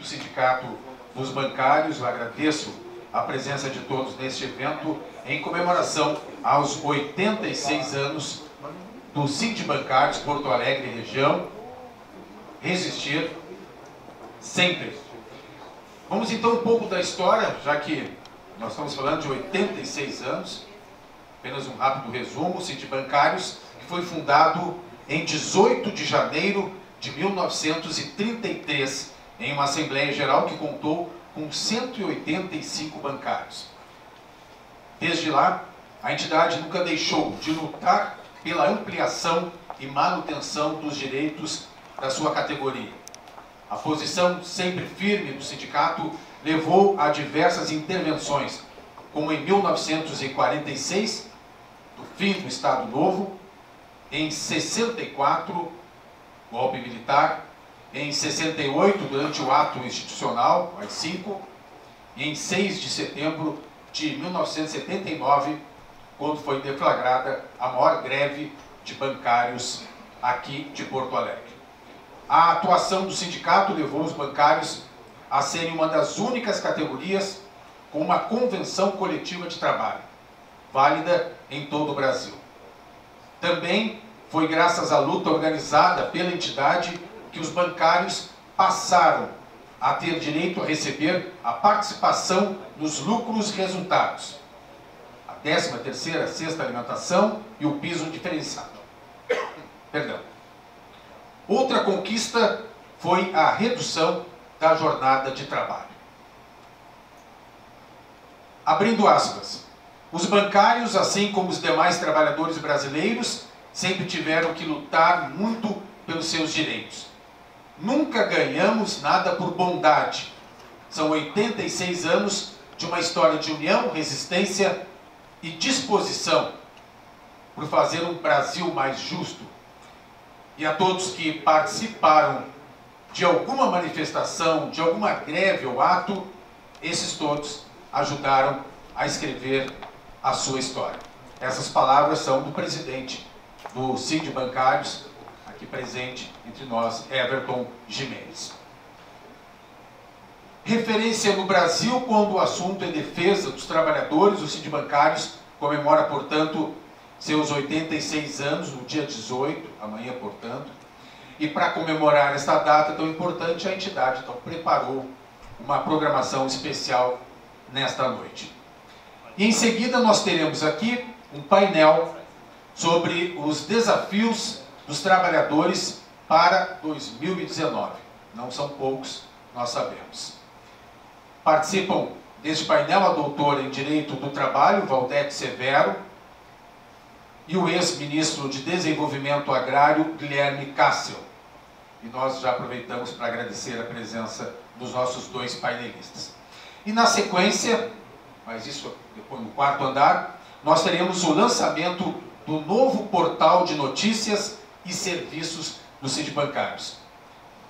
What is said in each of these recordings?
do Sindicato dos Bancários, eu agradeço a presença de todos neste evento em comemoração aos 86 anos do Sindibancários Porto Alegre e região. Resistir sempre. Vamos então um pouco da história, já que nós estamos falando de 86 anos. Apenas um rápido resumo. O Sindibancários, que foi fundado em 18 de janeiro de 1933, em uma Assembleia Geral que contou com 185 bancários. Desde lá, a entidade nunca deixou de lutar pela ampliação e manutenção dos direitos da sua categoria. A posição sempre firme do sindicato levou a diversas intervenções, como em 1946, do fim do Estado Novo, em 64, golpe militar, em 68, durante o ato institucional, AI-5, e em 6 de setembro de 1979, quando foi deflagrada a maior greve de bancários aqui de Porto Alegre. A atuação do sindicato levou os bancários a serem uma das únicas categorias com uma convenção coletiva de trabalho, válida em todo o Brasil. Também foi graças à luta organizada pela entidade que os bancários passaram a ter direito a receber a participação nos lucros resultados, a 13ª cesta alimentação e o piso diferenciado. Perdão. Outra conquista foi a redução da jornada de trabalho. Abrindo aspas, os bancários, assim como os demais trabalhadores brasileiros, sempre tiveram que lutar muito pelos seus direitos. Nunca ganhamos nada por bondade. São 86 anos de uma história de união, resistência e disposição por fazer um Brasil mais justo. E a todos que participaram de alguma manifestação, de alguma greve ou ato, esses todos ajudaram a escrever a sua história. Essas palavras são do presidente do Sindibancários, aqui presente entre nós, Everton Gimenez. Referência no Brasil quando o assunto é defesa dos trabalhadores, o Sindibancários comemora, portanto, seus 86 anos, no dia 18, amanhã, portanto, e para comemorar esta data tão importante, a entidade então preparou uma programação especial nesta noite. E em seguida nós teremos aqui um painel sobre os desafios dos trabalhadores para 2019. Não são poucos, nós sabemos. Participam deste painel a doutora em Direito do Trabalho, Valdete Severo, e o ex-ministro de Desenvolvimento Agrário, Guilherme Cassel. E nós já aproveitamos para agradecer a presença dos nossos dois painelistas. E na sequência, mas isso depois no quarto andar, nós teremos o lançamento do novo portal de notícias e serviços dos Sindibancários.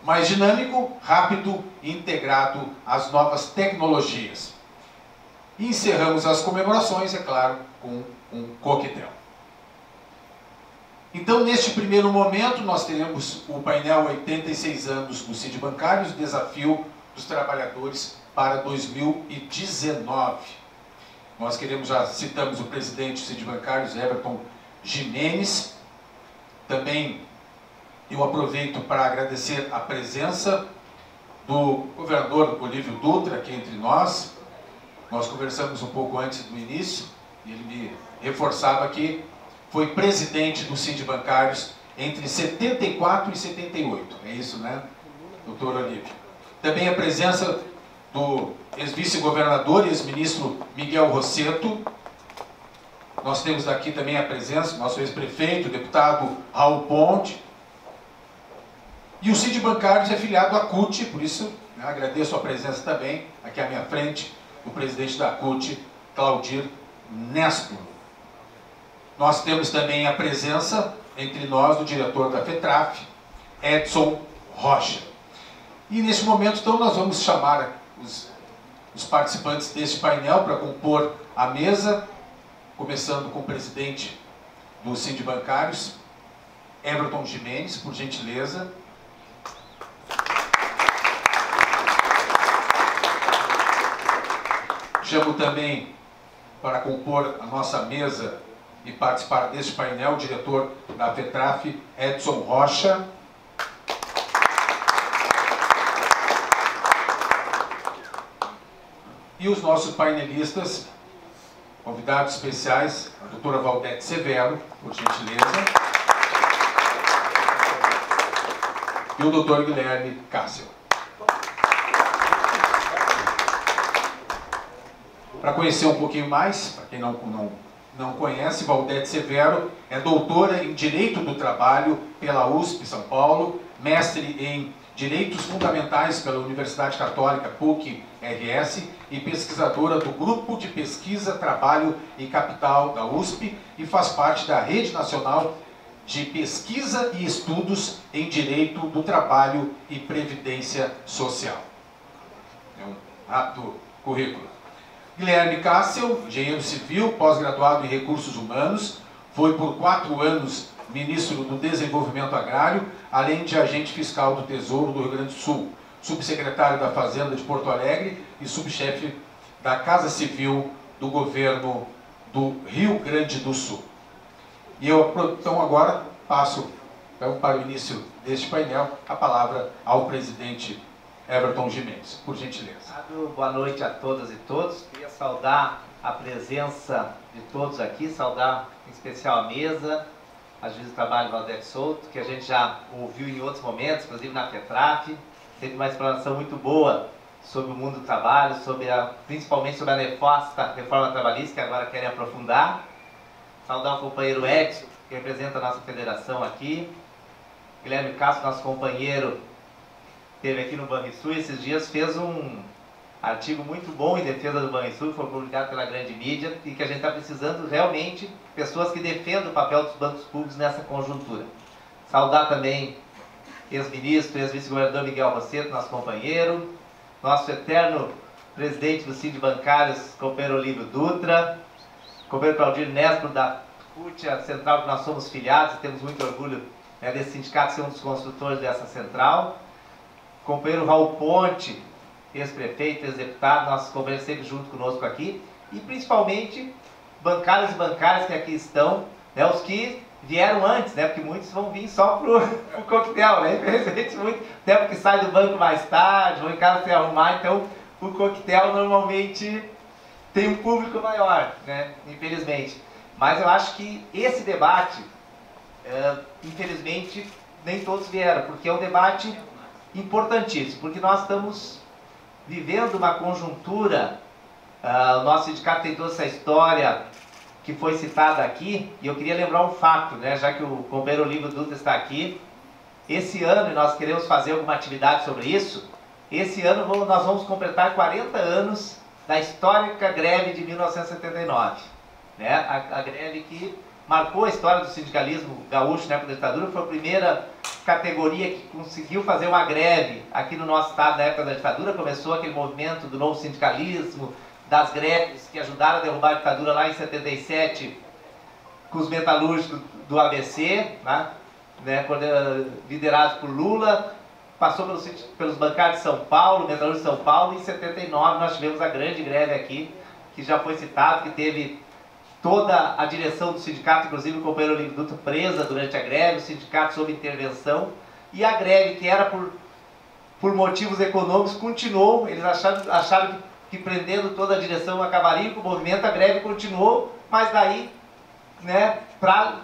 Mais dinâmico, rápido e integrado às novas tecnologias. E encerramos as comemorações, é claro, com um coquetel. Então, neste primeiro momento, nós teremos o painel 86 anos do Sindibancários, o desafio dos trabalhadores para 2019. Nós queremos, já citamos o presidente do Sindibancários, Everton Gimenez. Também eu aproveito para agradecer a presença do governador Olívio Dutra aqui entre nós. Nós conversamos um pouco antes do início e ele me reforçava que foi presidente do Sindibancários entre 74 e 78. É isso, né, doutor Olívio? Também a presença do ex-vice-governador e ex-ministro Miguel Rosseto. Nós temos aqui também a presença do nosso ex-prefeito, o deputado Raul Ponte. E o Sindibancários é filiado à CUT, por isso, né, agradeço a presença também, aqui à minha frente, do presidente da CUT, Claudir Nestor. Nós temos também a presença entre nós do diretor da FETRAF, Edson Rocha. E nesse momento, então, nós vamos chamar os participantes deste painel para compor a mesa, começando com o presidente do Sindibancários, Everton Gimenez, por gentileza. Chamo também para compor a nossa mesa e participar deste painel o diretor da FETRAF, Edson Rocha. E os nossos painelistas, convidados especiais, a doutora Valdete Severo, por gentileza, e o doutor Guilherme Cássio. Para conhecer um pouquinho mais, para quem não conhece, Valdete Severo é doutora em Direito do Trabalho pela USP São Paulo, mestre em Direitos Fundamentais pela Universidade Católica PUC-RS e pesquisadora do Grupo de Pesquisa, Trabalho e Capital da USP e faz parte da Rede Nacional de Pesquisa e Estudos em Direito do Trabalho e Previdência Social. É um rápido currículo. Guilherme Cássio, engenheiro civil, pós-graduado em Recursos Humanos, foi por 4 anos ministro do Desenvolvimento Agrário, além de agente fiscal do Tesouro do Rio Grande do Sul, subsecretário da Fazenda de Porto Alegre e subchefe da Casa Civil do governo do Rio Grande do Sul. E eu, então, agora passo para o início deste painel a palavra ao presidente Everton Gimenez, por gentileza. Boa noite a todas e todos. Queria saudar a presença de todos aqui, saudar em especial a mesa, a juiz do trabalho Valdete Souto, que a gente já ouviu em outros momentos, inclusive na FETRAF, teve uma explanação muito boa sobre o mundo do trabalho, principalmente sobre a nefasta reforma trabalhista, que agora querem aprofundar. Saudar o companheiro Edson, que representa a nossa federação aqui. Guilherme Castro, nosso companheiro, esteve aqui no Banrisul esses dias, fez um artigo muito bom em defesa do Banrisul, que foi publicado pela grande mídia, e que a gente está precisando realmente pessoas que defendam o papel dos bancos públicos nessa conjuntura. Saudar também ex-ministro, ex-vice-governador Miguel Rosseto, nosso companheiro, nosso eterno presidente do CID Bancários, companheiro Olívio Dutra, companheiro Claudir Nespro da CUT, a central que nós somos filiados, e temos muito orgulho, né, desse sindicato ser um dos construtores dessa central, companheiro Raul Ponte, ex-prefeito, ex-deputado, nossos companheiros sempre junto conosco aqui, e principalmente bancários e bancárias que aqui estão, né, os que vieram antes, né, porque muitos vão vir só pro coquetel, né, infelizmente muito, até porque sai do banco mais tarde, vão em casa se arrumar, então o coquetel normalmente tem um público maior, né, infelizmente. Mas eu acho que esse debate, infelizmente, nem todos vieram, porque é um debate importantíssimo, porque nós estamos vivendo uma conjuntura, o nosso sindicato tem toda essa história que foi citada aqui, e eu queria lembrar um fato, né, já que o companheiro Olívio Dutra está aqui. Esse ano, e nós queremos fazer alguma atividade sobre isso, esse ano nós vamos completar 40 anos da histórica greve de 1979, né, a greve que marcou a história do sindicalismo gaúcho na época da ditadura, foi a primeira categoria que conseguiu fazer uma greve aqui no nosso estado na época da ditadura. Começou aquele movimento do novo sindicalismo, das greves que ajudaram a derrubar a ditadura lá em 77, com os metalúrgicos do ABC, né, liderados por Lula, passou pelos bancários de São Paulo, metalúrgicos de São Paulo, e em 79 nós tivemos a grande greve aqui, que já foi citado, que teve toda a direção do sindicato, inclusive o companheiro Olívio Dutra, presa durante a greve, o sindicato sob intervenção, e a greve, que era por motivos econômicos, continuou. Eles acharam que prendendo toda a direção acabaria com o movimento, a greve continuou, mas daí, né, para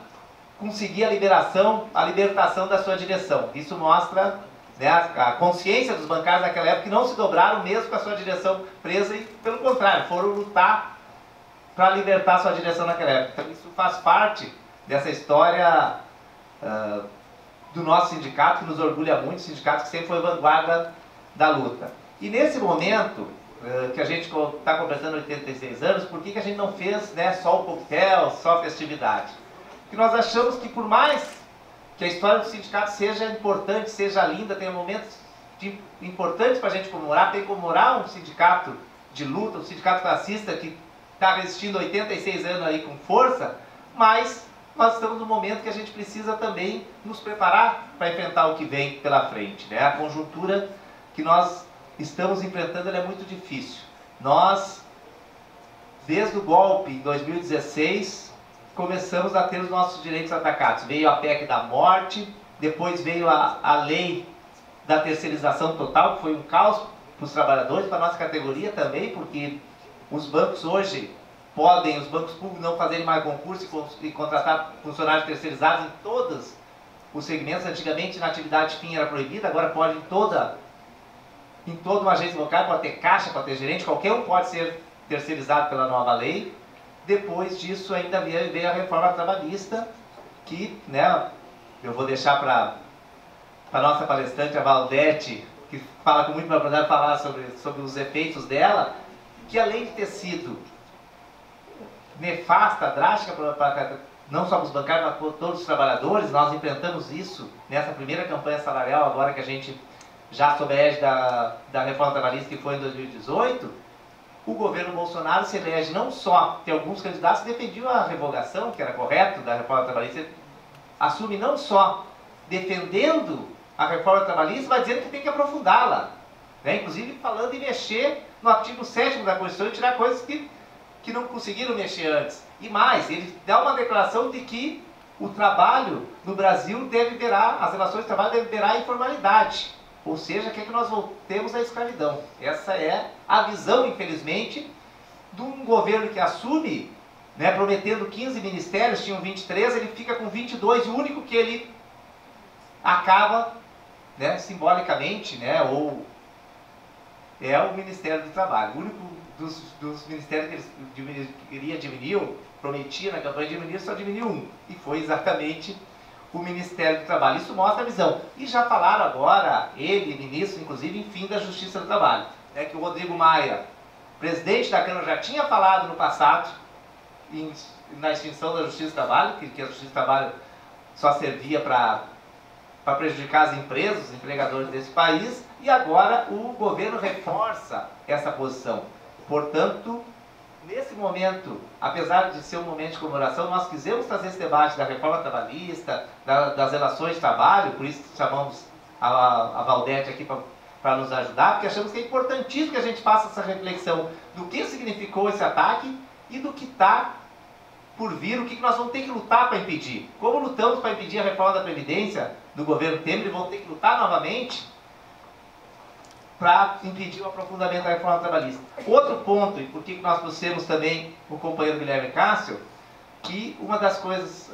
conseguir a libertação da sua direção. Isso mostra, né, a consciência dos bancários naquela época, que não se dobraram mesmo com a sua direção presa, e pelo contrário, foram lutar para libertar sua direção naquela época. Então isso faz parte dessa história do nosso sindicato, que nos orgulha muito, sindicato que sempre foi vanguarda da luta. E nesse momento, que a gente está completando 86 anos, por que a gente não fez, né, só o coquetel, só a festividade? Porque nós achamos que, por mais que a história do sindicato seja importante, seja linda, tenha momentos importantes para a gente comemorar, tem que comemorar um sindicato de luta, um sindicato classista que está resistindo 86 anos aí com força, mas nós estamos num momento que a gente precisa também nos preparar para enfrentar o que vem pela frente, né? A conjuntura que nós estamos enfrentando, ela é muito difícil. Nós desde o golpe em 2016, começamos a ter os nossos direitos atacados. Veio a PEC da morte, depois veio a lei da terceirização total, que foi um caos para os trabalhadores, para a nossa categoria também, porque os bancos hoje podem, os bancos públicos não fazerem mais concurso e contratar funcionários terceirizados em todos os segmentos. Antigamente na atividade fim era proibida, agora pode em toda uma agência bancária, pode ter caixa, pode ter gerente, qualquer um pode ser terceirizado pela nova lei. Depois disso ainda veio a reforma trabalhista, que, né, eu vou deixar para a nossa palestrante, a Valdete, que fala com muito propriedade, falar sobre os efeitos dela, que além de ter sido nefasta, drástica, não só para os bancários, mas para todos os trabalhadores. Nós enfrentamos isso nessa primeira campanha salarial, agora que a gente já sob a égide da reforma trabalhista, que foi em 2018, o governo Bolsonaro se elege não só, tem alguns candidatos que defendiam a revogação, que era correto, da reforma trabalhista, assume não só defendendo a reforma trabalhista, mas dizendo que tem que aprofundá-la, né? Inclusive falando em mexer no artigo 7º da Constituição e tirar coisas que não conseguiram mexer antes. E mais, ele dá uma declaração de que o trabalho no Brasil deve beirar, as relações de trabalho devem beirar a informalidade. Ou seja, quer que nós voltemos à escravidão. Essa é a visão, infelizmente, de um governo que assume, né, prometendo 15 ministérios, tinham 23, ele fica com 22, e o único que ele acaba, né, simbolicamente, né, ou é o Ministério do Trabalho. O único dos ministérios que ele queria diminuir, prometia na campanha de diminuir, só diminuiu um. E foi exatamente o Ministério do Trabalho. Isso mostra a visão. E já falaram agora, ele, ministro, inclusive, em fim da Justiça do Trabalho. É que o Rodrigo Maia, presidente da Câmara, já tinha falado no passado, na extinção da Justiça do Trabalho, que a Justiça do Trabalho só servia para prejudicar as empresas, os empregadores desse país, e agora o governo reforça essa posição. Portanto, nesse momento, apesar de ser um momento de comemoração, nós quisemos trazer esse debate da reforma trabalhista, das relações de trabalho, por isso que chamamos a Valdete aqui para nos ajudar, porque achamos que é importantíssimo que a gente faça essa reflexão do que significou esse ataque e do que está por vir, o que nós vamos ter que lutar para impedir. Como lutamos para impedir a reforma da Previdência do governo Temer, e vamos ter que lutar novamente para impedir o aprofundamento da reforma trabalhista. Outro ponto, e por que nós trouxemos também o companheiro Guilherme Cássio, que uma das coisas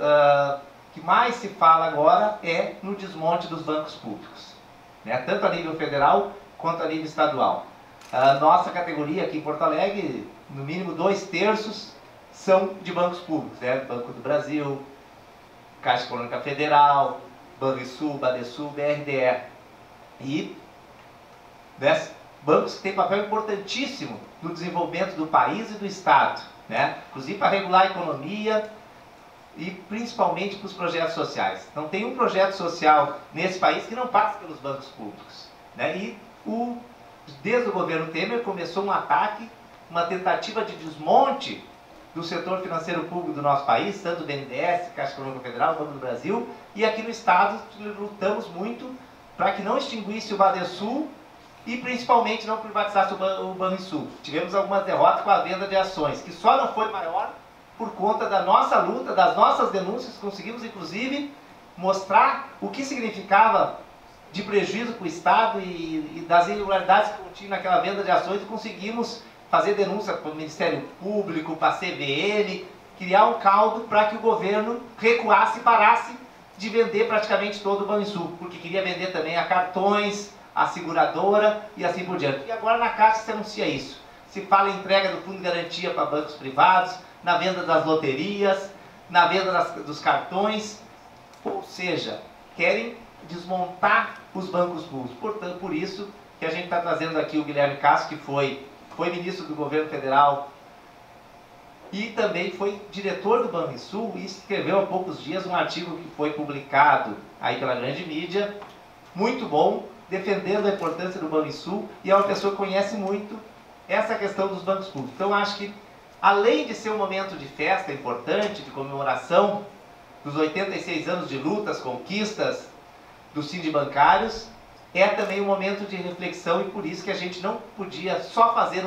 que mais se fala agora é no desmonte dos bancos públicos, né? Tanto a nível federal quanto a nível estadual. A nossa categoria aqui em Porto Alegre, no mínimo 2/3 são de bancos públicos, né? Banco do Brasil, Caixa Econômica Federal, Banrisul, Badesul, BRDE. E bancos que têm papel importantíssimo no desenvolvimento do país e do Estado, né? Inclusive para regular a economia e principalmente para os projetos sociais. Não tem um projeto social nesse país que não passe pelos bancos públicos, né? E desde o governo Temer começou um ataque, uma tentativa de desmonte do setor financeiro público do nosso país, tanto o BNDES, Caixa Econômica Federal, Banco do Brasil, e aqui no Estado lutamos muito para que não extinguisse o Badesul e principalmente não privatizasse o Banrisul. Tivemos algumas derrotas com a venda de ações, que só não foi maior por conta da nossa luta, das nossas denúncias. Conseguimos inclusive mostrar o que significava de prejuízo para o Estado e das irregularidades que continha naquela venda de ações, e conseguimos fazer denúncia para o Ministério Público, para a CVM, criar um caldo para que o governo recuasse e parasse de vender praticamente todo o Banrisul, porque queria vender também a cartões, a seguradora e assim por diante. E agora na Caixa se anuncia isso. Se fala em entrega do fundo de garantia para bancos privados, na venda das loterias, na venda dos cartões, ou seja, querem desmontar os bancos públicos. Portanto, por isso que a gente está trazendo aqui o Guilherme Cássio, que foi ministro do governo federal e também foi diretor do Banrisul, e escreveu há poucos dias um artigo que foi publicado aí pela grande mídia, muito bom, defendendo a importância do Banrisul, e é uma pessoa que conhece muito essa questão dos bancos públicos. Então acho que, além de ser um momento de festa importante, de comemoração dos 86 anos de lutas, conquistas dos sindibancários, é também um momento de reflexão, e por isso que a gente não podia só fazer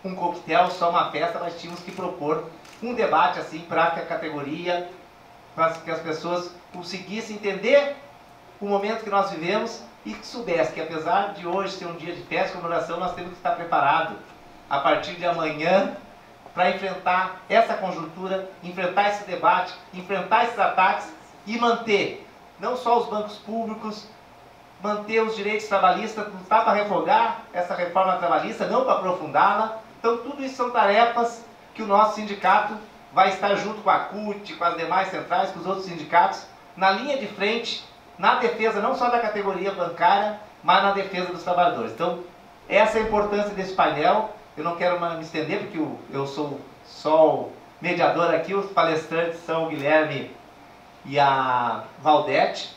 um coquetel, só uma festa, mas tínhamos que propor um debate assim para que a categoria, para que as pessoas conseguissem entender o momento que nós vivemos e que soubesse que apesar de hoje ser um dia de festa e comemoração, nós temos que estar preparados a partir de amanhã para enfrentar essa conjuntura, enfrentar esse debate, enfrentar esses ataques e manter não só os bancos públicos, manter os direitos trabalhistas, lutar para revogar essa reforma trabalhista, não para aprofundá-la. Então tudo isso são tarefas que o nosso sindicato vai estar junto com a CUT, com as demais centrais, com os outros sindicatos, na linha de frente, na defesa não só da categoria bancária, mas na defesa dos trabalhadores. Então, essa é a importância desse painel. Eu não quero me estender, porque eu sou só o mediador aqui, os palestrantes são o Guilherme e a Valdete.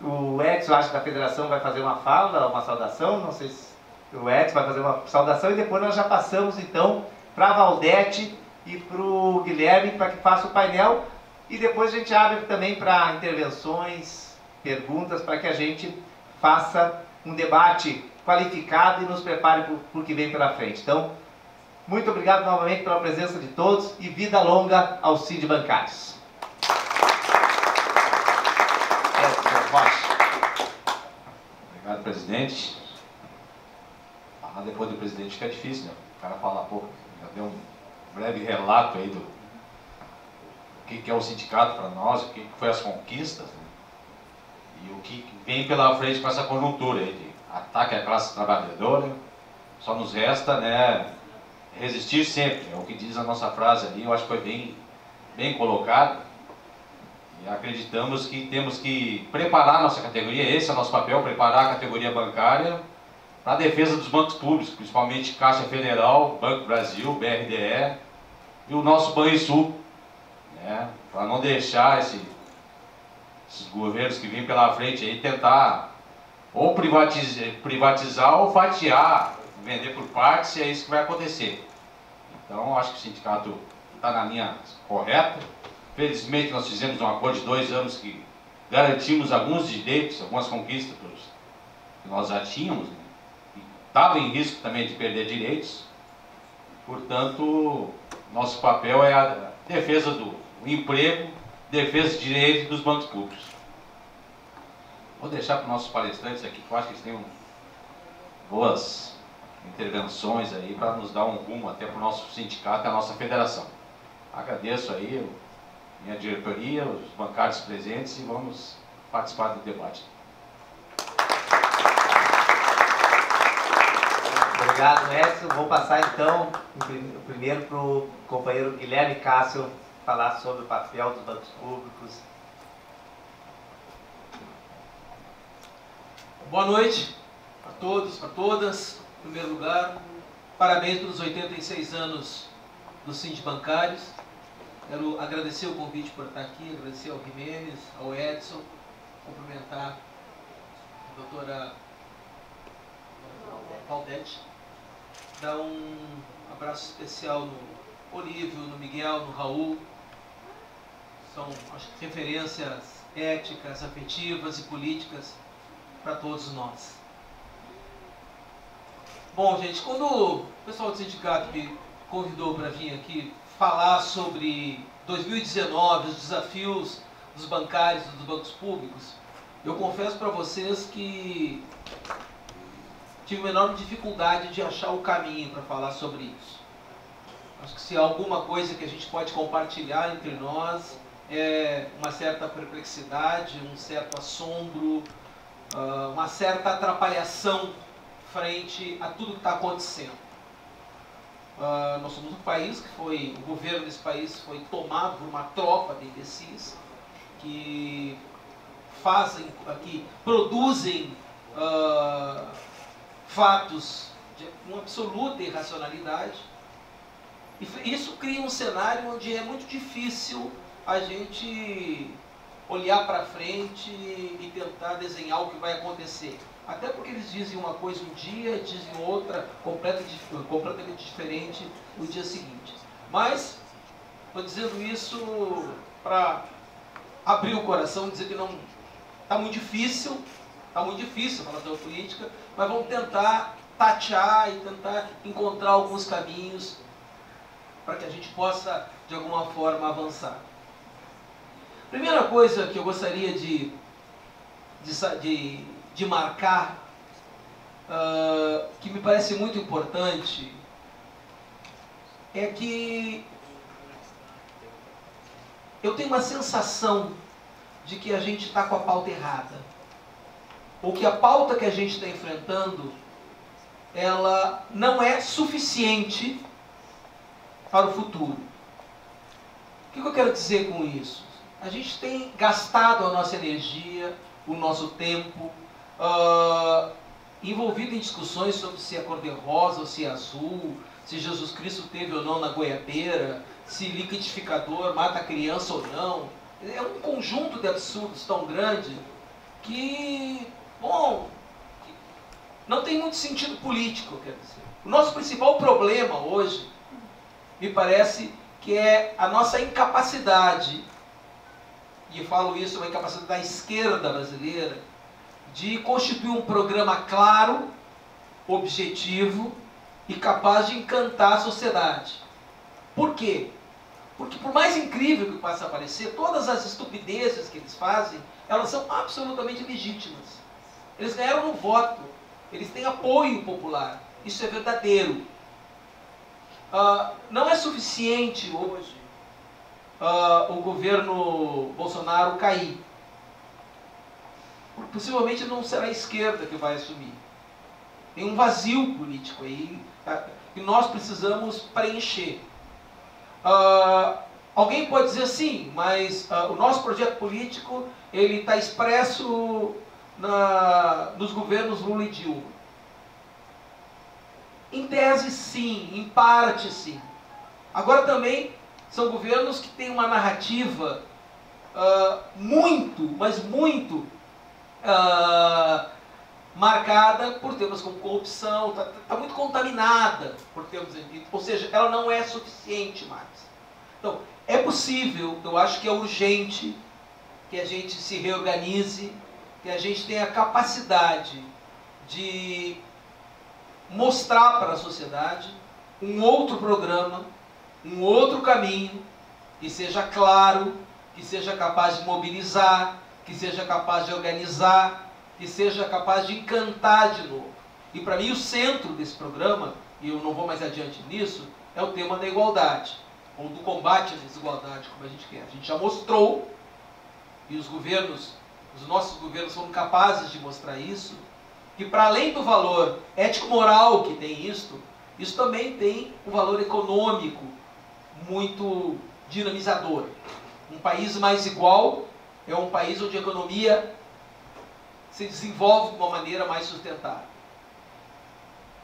O Edson, acho que da federação, vai fazer uma fala, uma saudação, não sei se o Edson vai fazer uma saudação, e depois nós já passamos então para a Valdete e para o Guilherme para que faça o painel, e depois a gente abre também para intervenções, perguntas, para que a gente faça um debate qualificado e nos prepare para o que vem pela frente. Então, muito obrigado novamente pela presença de todos e vida longa aos sindibancários. Obrigado, presidente. Falar depois do presidente fica difícil, né? O cara fala pouco. Já deu um breve relato aí do que é o sindicato para nós, o que foi as conquistas, né? E o que vem pela frente com essa conjuntura aí de ataque à classe trabalhadora. Só nos resta, né, resistir sempre. É o que diz a nossa frase ali. Eu acho que foi bem colocado. E acreditamos que temos que preparar a nossa categoria, esse é o nosso papel, preparar a categoria bancária para a defesa dos bancos públicos, principalmente Caixa Federal, Banco Brasil, BRDE e o nosso Banrisul, né, para não deixar esses governos que vêm pela frente aí tentar ou privatizar ou fatiar, vender por partes, e é isso que vai acontecer. Então, acho que o sindicato está na linha correta. Felizmente, nós fizemos um acordo de 2 anos que garantimos alguns direitos, algumas conquistas que nós já tínhamos, né? E estava em risco também de perder direitos. Portanto, nosso papel é a defesa do emprego, defesa de direitos dos bancos públicos. Vou deixar para os nossos palestrantes aqui, que eu acho que eles têm boas intervenções aí para nos dar um rumo até para o nosso sindicato e a nossa federação. Agradeço aí minha diretoria, os bancários presentes, e vamos participar do debate. Obrigado, Edson. Vou passar então primeiro para o companheiro Guilherme Cássio falar sobre o papel dos bancos públicos. Boa noite a todos, a todas. Em primeiro lugar, parabéns pelos 86 anos do Sindibancários. Quero agradecer o convite por estar aqui, agradecer ao Jimenez, ao Edson, cumprimentar a doutora Valdete, dar um abraço especial no Olívio, no Miguel, no Raul. São, acho que, referências éticas, afetivas e políticas para todos nós. Bom, gente, quando o pessoal do sindicato me convidou para vir aqui falar sobre 2019, os desafios dos bancários e dos bancos públicos, eu confesso para vocês que tive uma enorme dificuldade de achar o caminho para falar sobre isso. Acho que se há alguma coisa que a gente pode compartilhar entre nós é uma certa perplexidade, um certo assombro, uma certa atrapalhação frente a tudo que está acontecendo. Nós somos um país que o governo desse país foi tomado por uma tropa de imbecis que produzem fatos de uma absoluta irracionalidade, e isso cria um cenário onde é muito difícil a gente olhar para frente e tentar desenhar o que vai acontecer. Até porque eles dizem uma coisa um dia, dizem outra completamente diferente no dia seguinte. Mas, estou dizendo isso para abrir o coração e dizer que não está muito difícil falar sobre política, mas vamos tentar tatear e tentar encontrar alguns caminhos para que a gente possa, de alguma forma, avançar. Primeira coisa que eu gostaria de marcar, que me parece muito importante, é que eu tenho uma sensação de que a gente está com a pauta errada. Ou que a pauta que a gente está enfrentando, ela não é suficiente para o futuro. O que eu quero dizer com isso? A gente tem gastado a nossa energia, o nosso tempo, envolvido em discussões sobre se é cor-de-rosa ou se é azul, se Jesus Cristo teve ou não na goiabeira, se liquidificador mata a criança ou não. É um conjunto de absurdos tão grande que, bom, não tem muito sentido político, quer dizer. O nosso principal problema hoje, me parece que é a nossa incapacidade, e falo isso, uma incapacidade da esquerda brasileira, de constituir um programa claro, objetivo e capaz de encantar a sociedade. Por quê? Porque por mais incrível que possa parecer, todas as estupidezes que eles fazem, elas são absolutamente legítimas. Eles ganharam no voto, eles têm apoio popular, isso é verdadeiro. Não é suficiente hoje o governo Bolsonaro cair. Possivelmente não será a esquerda que vai assumir. Tem um vazio político aí que nós precisamos preencher. Alguém pode dizer assim, mas o nosso projeto político ele está expresso nos governos Lula e Dilma. Em tese sim, em parte sim. Agora também são governos que têm uma narrativa muito, mas muito marcada por temas como corrupção, está muito contaminada por temas, ou seja, ela não é suficiente mais. Então, é possível, eu acho que é urgente que a gente se reorganize, que a gente tenha a capacidade de mostrar para a sociedade um outro programa, um outro caminho, que seja claro, que seja capaz de mobilizar, que seja capaz de organizar, que seja capaz de encantar de novo. E para mim o centro desse programa, e eu não vou mais adiante nisso, é o tema da igualdade, ou do combate à desigualdade, como a gente quer. A gente já mostrou, e os nossos governos foram capazes de mostrar isso, que para além do valor ético-moral que tem isso também tem um valor econômico muito dinamizador. Um país mais igual é um país onde a economia se desenvolve de uma maneira mais sustentável.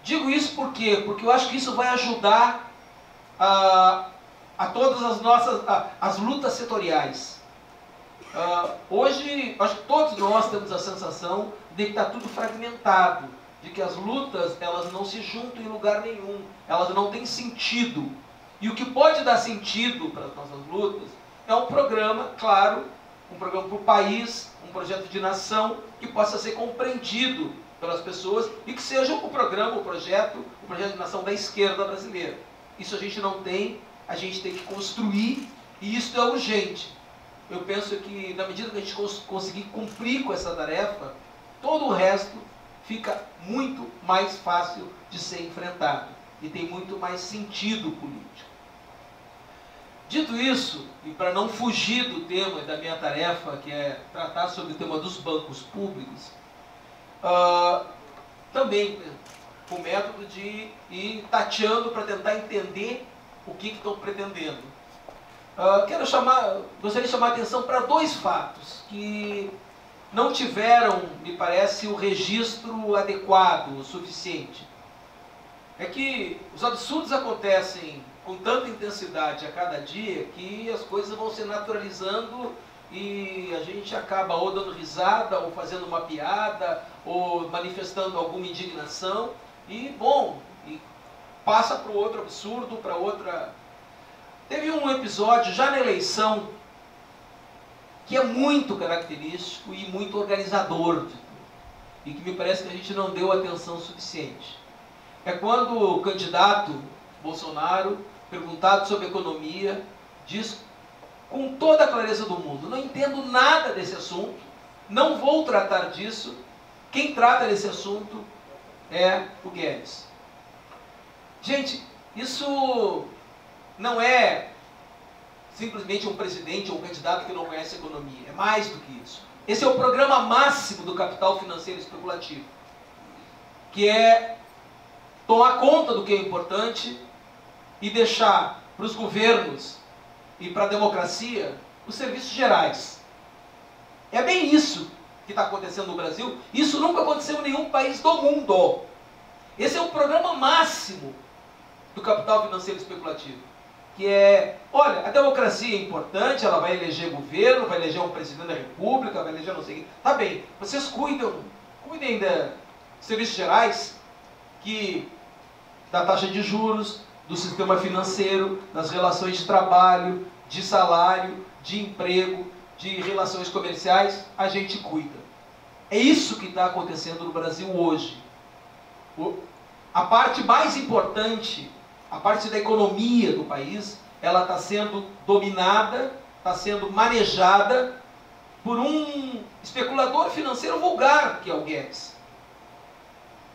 Digo isso por quê? Porque eu acho que isso vai ajudar a todas as nossas as lutas setoriais. Hoje, acho que todos nós temos a sensação de que está tudo fragmentado, de que as lutas elas não se juntam em lugar nenhum, elas não têm sentido. E o que pode dar sentido para as nossas lutas é um programa, claro, um programa para o país, um projeto de nação que possa ser compreendido pelas pessoas e que seja o projeto de nação da esquerda brasileira. Isso a gente não tem, a gente tem que construir e isso é urgente. Eu penso que na medida que a gente conseguir cumprir com essa tarefa, todo o resto fica muito mais fácil de ser enfrentado e tem muito mais sentido político. Dito isso, e para não fugir do tema da minha tarefa, que é tratar sobre o tema dos bancos públicos, também o método de ir tateando para tentar entender o que estão pretendendo. Gostaria de chamar a atenção para dois fatos que não tiveram, me parece, o registro adequado, o suficiente. É que os absurdos acontecem com tanta intensidade a cada dia que as coisas vão se naturalizando e a gente acaba ou dando risada, ou fazendo uma piada, ou manifestando alguma indignação e, bom, passa para o outro absurdo, para outra... Teve um episódio já na eleição que é muito característico e muito organizador de tudo, e que me parece que a gente não deu atenção suficiente. é quando o candidato Bolsonaro, perguntado sobre economia, diz com toda a clareza do mundo: não entendo nada desse assunto, não vou tratar disso, quem trata desse assunto é o Guedes. Gente, isso não é simplesmente um presidente ou um candidato que não conhece economia, é mais do que isso. Esse é o programa máximo do capital financeiro especulativo, que é tomar conta do que é importante e deixar para os governos e para a democracia os serviços gerais. É bem isso que está acontecendo no Brasil. Isso nunca aconteceu em nenhum país do mundo. Esse é o programa máximo do capital financeiro especulativo, que é, olha, a democracia é importante, ela vai eleger governo, vai eleger um presidente da república, vai eleger não sei o que. Tá bem, vocês cuidem dos serviços gerais, da taxa de juros, do sistema financeiro, das relações de trabalho, de salário, de emprego, de relações comerciais, a gente cuida. É isso que está acontecendo no Brasil hoje. A parte mais importante, a parte da economia do país, ela está sendo dominada, está sendo manejada por um especulador financeiro vulgar, que é o Guedes.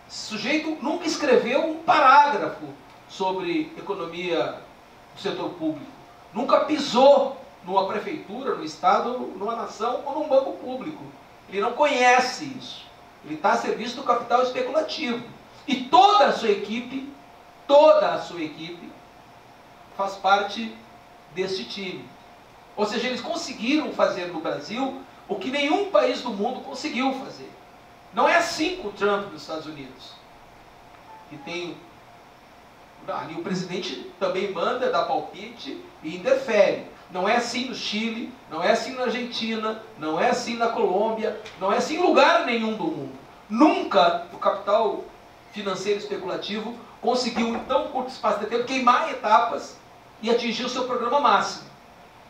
Esse sujeito nunca escreveu um parágrafo sobre economia do setor público. Nunca pisou numa prefeitura, no estado, numa nação ou num banco público. Ele não conhece isso. Ele está a serviço do capital especulativo. E toda a sua equipe faz parte desse time. Ou seja, eles conseguiram fazer no Brasil o que nenhum país do mundo conseguiu fazer. Não é assim com o Trump nos Estados Unidos. Que tem... ali o presidente também manda, dá palpite e interfere. Não é assim no Chile, não é assim na Argentina, não é assim na Colômbia, não é assim em lugar nenhum do mundo. Nunca o capital financeiro especulativo conseguiu, em tão curto espaço de tempo, queimar etapas e atingir o seu programa máximo,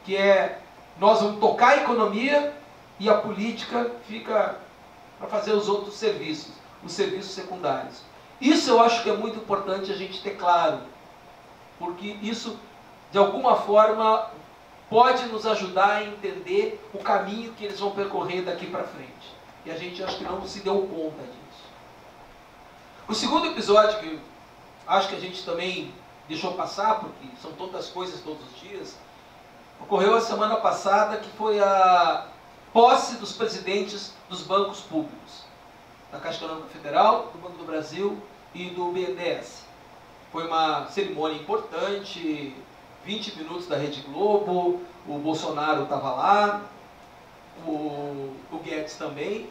que é: nós vamos tocar a economia e a política fica para fazer os outros serviços, os serviços secundários. Isso eu acho que é muito importante a gente ter claro, porque isso, de alguma forma, pode nos ajudar a entender o caminho que eles vão percorrer daqui para frente. E a gente acho que não se deu conta disso. O segundo episódio, que acho que a gente também deixou passar, porque são tantas coisas todos os dias, ocorreu a semana passada, que foi a posse dos presidentes dos bancos públicos, da Caixa Econômica Federal, do Banco do Brasil e do BNDES. Foi uma cerimônia importante, 20 minutos da Rede Globo, o Bolsonaro estava lá, o Guedes também.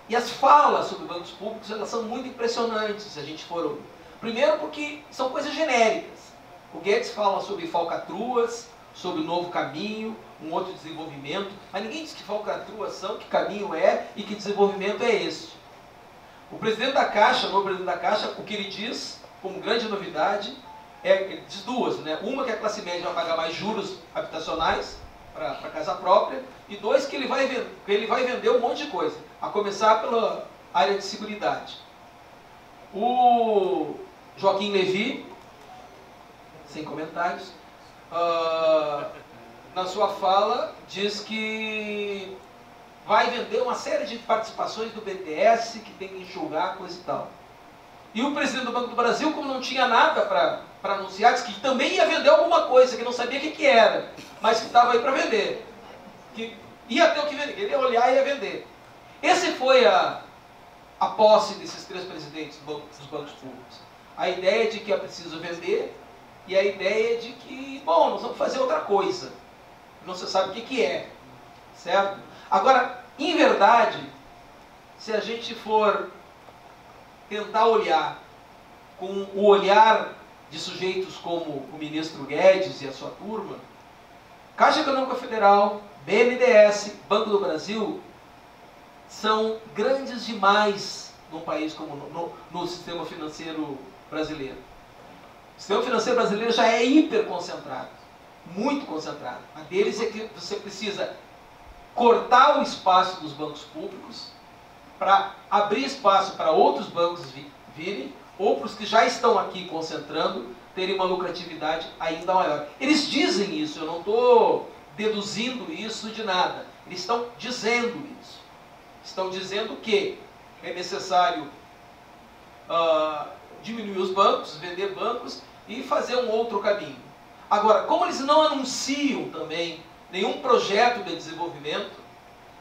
E as falas sobre bancos públicos, elas são muito impressionantes, se a gente for ouvir. Primeiro porque são coisas genéricas. O Guedes fala sobre falcatruas, sobre novo caminho, um outro desenvolvimento, mas ninguém diz que falcatruas são, que caminho é e que desenvolvimento é esse. O presidente da Caixa, o novo presidente da Caixa, o que ele diz, como grande novidade, ele diz duas, né? Uma, que a classe média vai pagar mais juros habitacionais para casa própria, e dois, que ele vai vender um monte de coisa, a começar pela área de seguridade. O Joaquim Levy, sem comentários, na sua fala diz que vai vender uma série de participações do BNDES, que tem que enxugar, coisa e tal. E o presidente do Banco do Brasil, como não tinha nada para anunciar, disse que também ia vender alguma coisa, que não sabia o que era, mas que estava aí para vender. Que ia ter o que vender, ele ia olhar e ia vender. Esse foi a posse desses três presidentes dos bancos públicos. A ideia de que é preciso vender e a ideia de que, bom, nós vamos fazer outra coisa. Não se sabe o que é, certo? Agora, em verdade, se a gente for tentar olhar com o olhar de sujeitos como o ministro Guedes e a sua turma, Caixa Econômica Federal, BNDES, Banco do Brasil, são grandes demais num país como no sistema financeiro brasileiro. O sistema financeiro brasileiro já é hiperconcentrado, muito concentrado. A deles é que você precisa cortar o espaço dos bancos públicos para abrir espaço para outros bancos virem, ou para os que já estão aqui concentrando, terem uma lucratividade ainda maior. Eles dizem isso, eu não estou deduzindo isso de nada. Eles estão dizendo isso. Estão dizendo que é necessário diminuir os bancos, vender bancos e fazer um outro caminho. Agora, como eles não anunciam também nenhum projeto de desenvolvimento,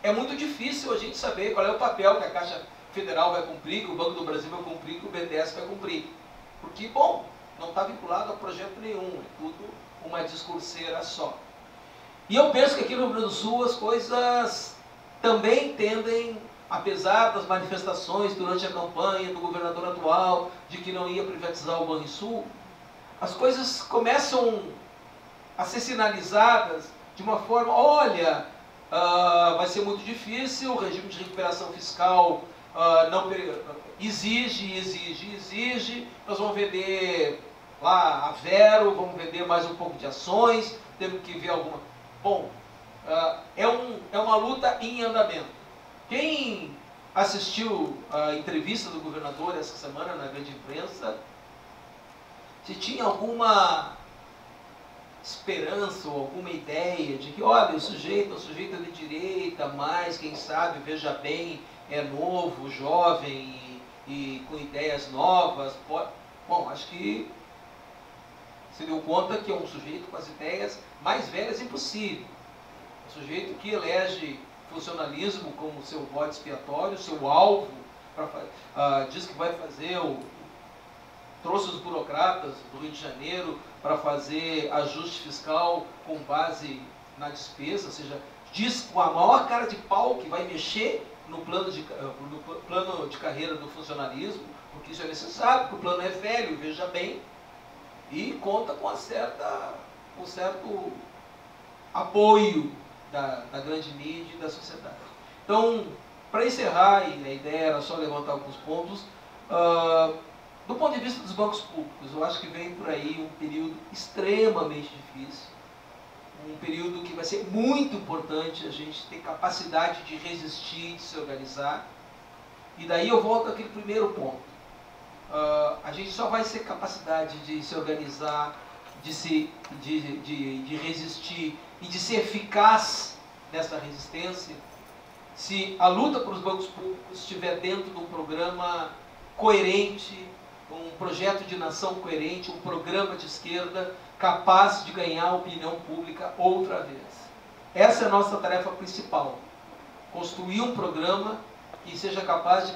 é muito difícil a gente saber qual é o papel que a Caixa Federal vai cumprir, que o Banco do Brasil vai cumprir, que o BNDES vai cumprir. Porque, bom, não está vinculado a projeto nenhum, é tudo uma discurseira só. E eu penso que aqui no Rio Grande do Sul as coisas também tendem, apesar das manifestações durante a campanha do governador atual, de que não ia privatizar o Banrisul, as coisas começam a ser sinalizadas de uma forma, olha, vai ser muito difícil, o regime de recuperação fiscal não exige, nós vamos vender lá a Vero, vamos vender mais um pouco de ações, temos que ver alguma... Bom, é uma luta em andamento. Quem assistiu a entrevista do governador essa semana na grande imprensa, se tinha alguma esperança ou alguma ideia de que, olha, o sujeito é um sujeito de direita, mas quem sabe, veja bem, é novo, jovem e com ideias novas. Bom, acho que se deu conta que é um sujeito com as ideias mais velhas impossível. Um sujeito que elege funcionalismo como seu bode expiatório, seu alvo, diz que vai fazer trouxe os burocratas do Rio de Janeiro para fazer ajuste fiscal com base na despesa, ou seja, diz com a maior cara de pau que vai mexer no plano de carreira do funcionalismo, porque isso é necessário, porque o plano é velho, veja bem, e conta com um certo apoio da grande mídia e da sociedade. Então, para encerrar, e a ideia era só levantar alguns pontos, do ponto de vista dos bancos públicos, eu acho que vem por aí um período extremamente difícil, um período que vai ser muito importante a gente ter capacidade de resistir, de se organizar. E daí eu volto àquele primeiro ponto. A gente só vai ter capacidade de se organizar, de resistir e de ser eficaz nessa resistência se a luta para os bancos públicos estiver dentro de um programa coerente, um projeto de nação coerente, um programa de esquerda capaz de ganhar a opinião pública outra vez. Essa é a nossa tarefa principal. Construir um programa que seja capaz de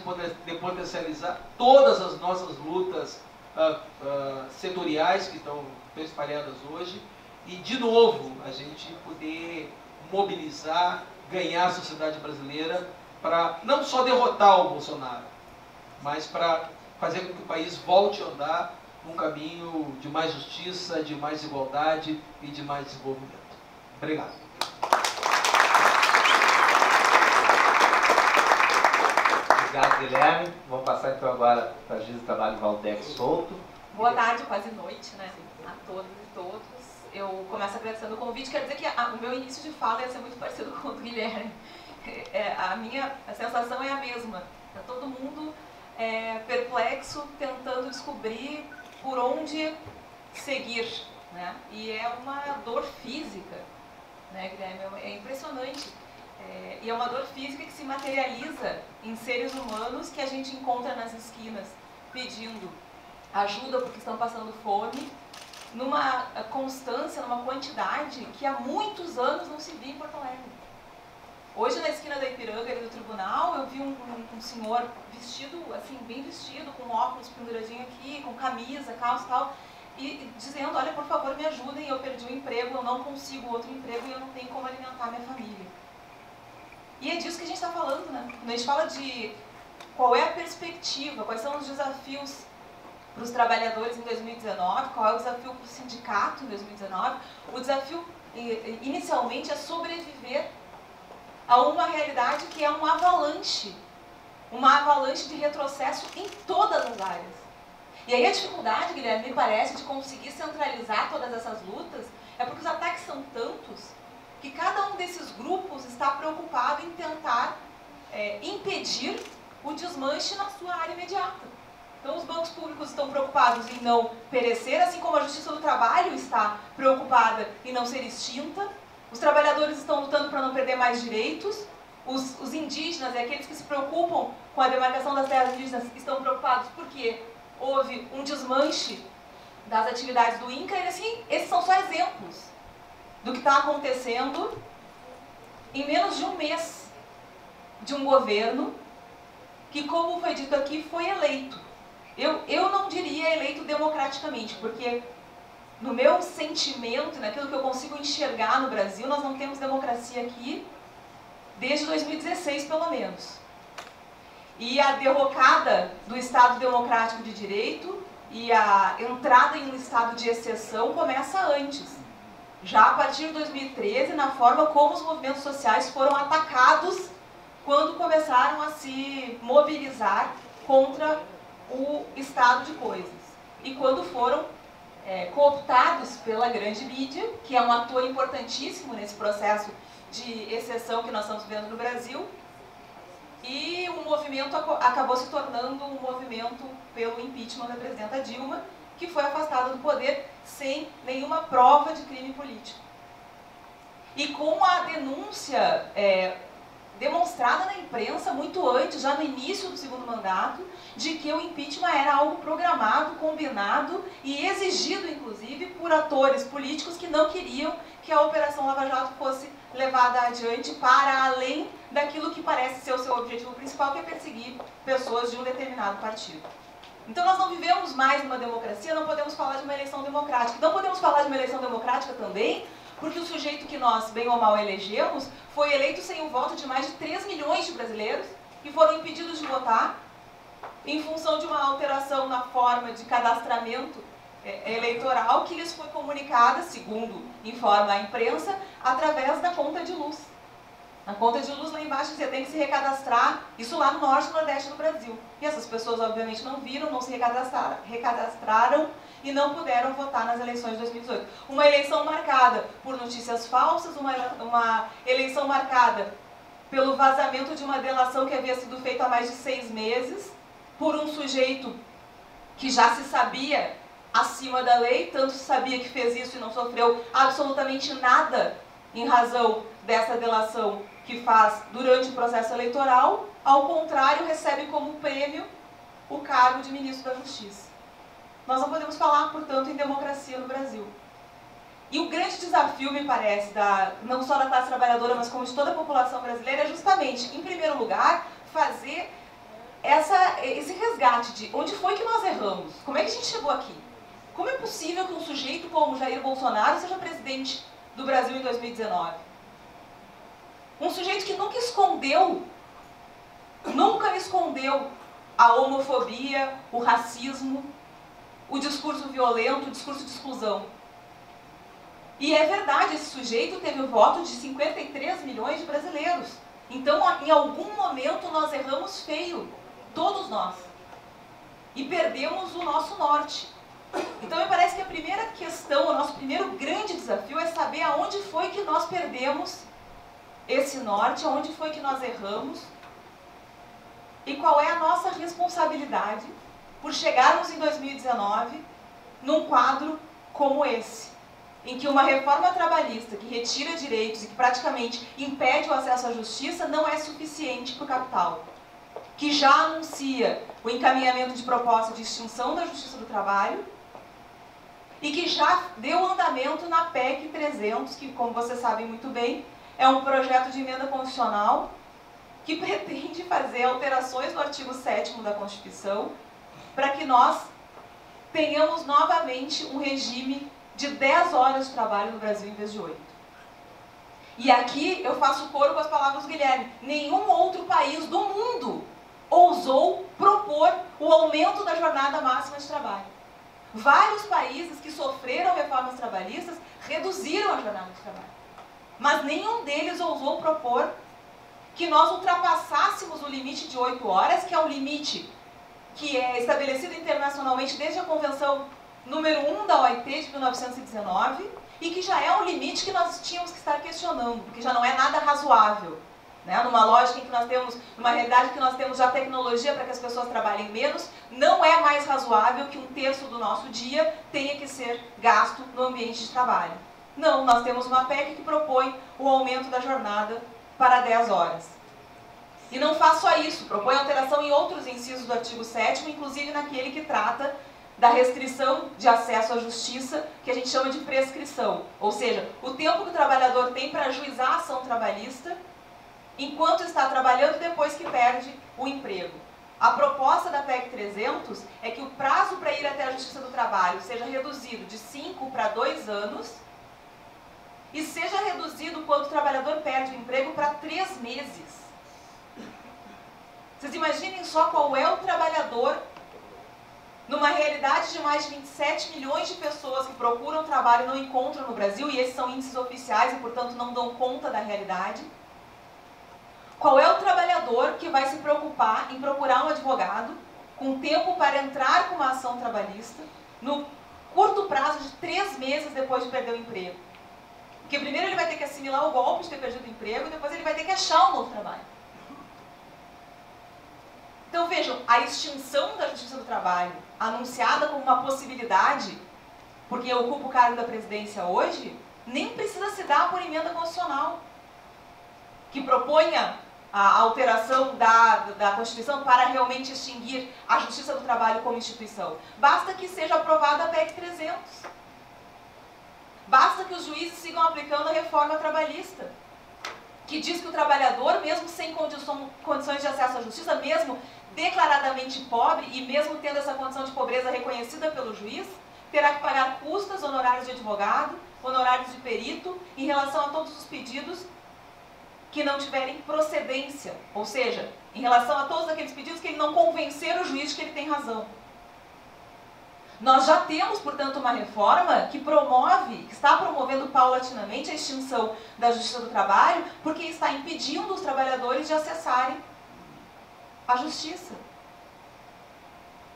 potencializar todas as nossas lutas setoriais que estão espalhadas hoje e, de novo, a gente poder mobilizar, ganhar a sociedade brasileira para não só derrotar o Bolsonaro, mas para fazer com que o país volte a andar num caminho de mais justiça, de mais igualdade e de mais desenvolvimento. Obrigado. Obrigado, Guilherme. Vamos passar então agora para a Giza Trabalho Valdec Souto. Boa tarde, quase noite, né? A todas e todos. Eu começo agradecendo o convite. Quero dizer que o meu início de fala ia ser muito parecido com o do Guilherme. A minha sensação é a mesma. Está todo mundo perplexo, tentando descobrir por onde seguir, né? E é uma dor física, né, Guilherme? É impressionante. E é uma dor física que se materializa em seres humanos que a gente encontra nas esquinas pedindo ajuda porque estão passando fome, numa constância, numa quantidade que há muitos anos não se via em Porto Alegre. Hoje, na esquina da Ipiranga, ali do tribunal, eu vi um senhor vestido, assim, bem vestido, com óculos penduradinho aqui, com camisa, calça e tal, e dizendo, olha, por favor, me ajudem, eu perdi o emprego, eu não consigo outro emprego e eu não tenho como alimentar minha família. E é disso que a gente está falando, né? Quando a gente fala de qual é a perspectiva, quais são os desafios para os trabalhadores em 2019, qual é o desafio para o sindicato em 2019, o desafio, inicialmente, é sobreviver a uma realidade que é uma avalanche de retrocesso em todas as áreas. E aí a dificuldade, Guilherme, me parece, de conseguir centralizar todas essas lutas é porque os ataques são tantos que cada um desses grupos está preocupado em tentar impedir o desmanche na sua área imediata. Então os bancos públicos estão preocupados em não perecer, assim como a Justiça do Trabalho está preocupada em não ser extinta. Os trabalhadores estão lutando para não perder mais direitos. Os indígenas e aqueles que se preocupam com a demarcação das terras indígenas estão preocupados porque houve um desmanche das atividades do INCRA. E assim, esses são só exemplos do que está acontecendo em menos de um mês de um governo que, como foi dito aqui, foi eleito. Eu não diria eleito democraticamente, porque no meu sentimento, naquilo que eu consigo enxergar no Brasil, nós não temos democracia aqui desde 2016, pelo menos. E a derrocada do Estado Democrático de Direito e a entrada em um estado de exceção começa antes. Já a partir de 2013, na forma como os movimentos sociais foram atacados quando começaram a se mobilizar contra o estado de coisas. E quando foram cooptados pela grande mídia, que é um ator importantíssimo nesse processo de exceção que nós estamos vendo no Brasil, e o movimento acabou se tornando um movimento pelo impeachment da presidenta Dilma, que foi afastada do poder sem nenhuma prova de crime político. E com a denúncia demonstrada na imprensa muito antes, já no início do segundo mandato, de que o impeachment era algo programado, combinado e exigido, inclusive, por atores políticos que não queriam que a Operação Lava Jato fosse levada adiante para além daquilo que parece ser o seu objetivo principal, que é perseguir pessoas de um determinado partido. Então nós não vivemos mais numa democracia, não podemos falar de uma eleição democrática. Não podemos falar de uma eleição democrática também porque o sujeito que nós, bem ou mal, elegemos, foi eleito sem o voto de mais de 3 milhões de brasileiros que foram impedidos de votar em função de uma alteração na forma de cadastramento eleitoral que lhes foi comunicada, segundo informa a imprensa, através da conta de luz. A conta de luz lá embaixo dizia, tem que se recadastrar, isso lá no norte e nordeste do Brasil. E essas pessoas obviamente não viram, não se recadastraram e não puderam votar nas eleições de 2018. Uma eleição marcada por notícias falsas, uma eleição marcada pelo vazamento de uma delação que havia sido feita há mais de 6 meses, por um sujeito que já se sabia acima da lei, tanto se sabia que fez isso e não sofreu absolutamente nada em razão dessa delação que faz durante o processo eleitoral, ao contrário, recebe como prêmio o cargo de ministro da Justiça. Nós não podemos falar, portanto, em democracia no Brasil. E o grande desafio, me parece, não só da classe trabalhadora, mas como de toda a população brasileira, é justamente, em primeiro lugar, fazer esse resgate de onde foi que nós erramos, como é que a gente chegou aqui. Como é possível que um sujeito como Jair Bolsonaro seja presidente do Brasil em 2019? Um sujeito que nunca escondeu a homofobia, o racismo, o discurso violento, o discurso de exclusão. E é verdade, esse sujeito teve o voto de 53 milhões de brasileiros. Então, em algum momento, nós erramos feio, todos nós. E perdemos o nosso norte. Então, me parece que a primeira questão, o nosso primeiro grande desafio é saber aonde foi que nós perdemos esse norte, aonde foi que nós erramos e qual é a nossa responsabilidade por chegarmos em 2019 num quadro como esse, em que uma reforma trabalhista que retira direitos e que praticamente impede o acesso à justiça não é suficiente para o capital, que já anuncia o encaminhamento de proposta de extinção da Justiça do Trabalho e que já deu andamento na PEC 300, que, como vocês sabem muito bem, é um projeto de emenda constitucional que pretende fazer alterações no artigo 7º da Constituição para que nós tenhamos novamente um regime de 10 horas de trabalho no Brasil em vez de 8. E aqui eu faço coro com as palavras do Guilherme. Nenhum outro país do mundo ousou propor o aumento da jornada máxima de trabalho. Vários países que sofreram reformas trabalhistas reduziram a jornada de trabalho. Mas nenhum deles ousou propor que nós ultrapassássemos o limite de 8 horas, que é o limite que é estabelecido internacionalmente desde a Convenção número 1 da OIT de 1919, e que já é um limite que nós tínhamos que estar questionando, porque já não é nada razoável. né? Numa lógica em que nós temos, numa realidade em que nós temos já tecnologia para que as pessoas trabalhem menos, não é mais razoável que 1/3 do nosso dia tenha que ser gasto no ambiente de trabalho. Não, nós temos uma PEC que propõe o aumento da jornada para 10 horas. E não faz só isso, propõe alteração em outros incisos do artigo 7º, inclusive naquele que trata da restrição de acesso à justiça, que a gente chama de prescrição. Ou seja, o tempo que o trabalhador tem para ajuizar a ação trabalhista, enquanto está trabalhando, depois que perde o emprego. A proposta da PEC 300 é que o prazo para ir até a Justiça do Trabalho seja reduzido de 5 para 2 anos e seja reduzido quando o trabalhador perde o emprego para 3 meses. Vocês imaginem só qual é o trabalhador, numa realidade de mais de 27 milhões de pessoas que procuram trabalho e não encontram no Brasil, e esses são índices oficiais e, portanto, não dão conta da realidade. Qual é o trabalhador que vai se preocupar em procurar um advogado com tempo para entrar com uma ação trabalhista no curto prazo de 3 meses depois de perder o emprego? Porque primeiro ele vai ter que assimilar o golpe de ter perdido o emprego e depois ele vai ter que achar um novo trabalho. Então vejam, a extinção da Justiça do Trabalho, anunciada como uma possibilidade, porque eu ocupo o cargo da presidência hoje, nem precisa se dar por emenda constitucional, que proponha a alteração da Constituição para realmente extinguir a Justiça do Trabalho como instituição. Basta que seja aprovada a PEC 300. Basta que os juízes sigam aplicando a reforma trabalhista, que diz que o trabalhador, mesmo sem condições de acesso à justiça, mesmo declaradamente pobre e mesmo tendo essa condição de pobreza reconhecida pelo juiz, terá que pagar custas, honorários de advogado, honorários de perito, em relação a todos os pedidos que não tiverem procedência, ou seja, em relação a todos aqueles pedidos que ele não convencer o juiz de que ele tem razão. Nós já temos, portanto, uma reforma que promove, que está promovendo paulatinamente a extinção da Justiça do Trabalho, porque está impedindo os trabalhadores de acessarem a Justiça.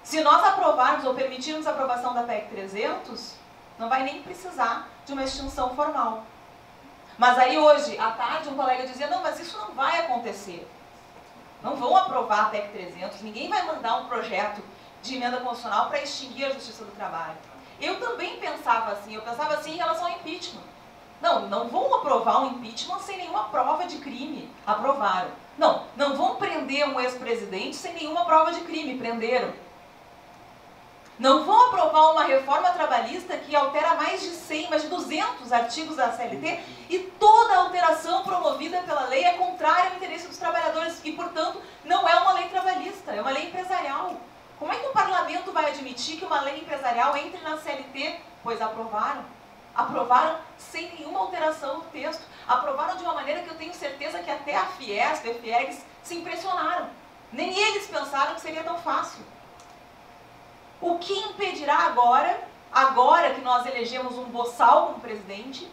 Se nós aprovarmos ou permitirmos a aprovação da PEC 300, não vai nem precisar de uma extinção formal. Mas aí hoje, à tarde, um colega dizia, não, mas isso não vai acontecer. Não vão aprovar a PEC 300, ninguém vai mandar um projeto de emenda constitucional para extinguir a Justiça do Trabalho. Eu também pensava assim, em relação ao impeachment. Não vão aprovar um impeachment sem nenhuma prova de crime. Aprovaram. Não vão prender um ex-presidente sem nenhuma prova de crime. Prenderam. Não vão aprovar uma reforma trabalhista que altera mais de 200 artigos da CLT e toda alteração promovida pela lei é contrária ao interesse dos trabalhadores e, portanto, não é uma lei trabalhista, é uma lei empresarial. Como é que o parlamento vai admitir que uma lei empresarial entre na CLT? Pois aprovaram. Aprovaram sem nenhuma alteração do texto. Aprovaram de uma maneira que eu tenho certeza que até a Fiesp, a FIEGS, se impressionaram. Nem eles pensaram que seria tão fácil. O que impedirá agora que nós elegemos um boçal como presidente,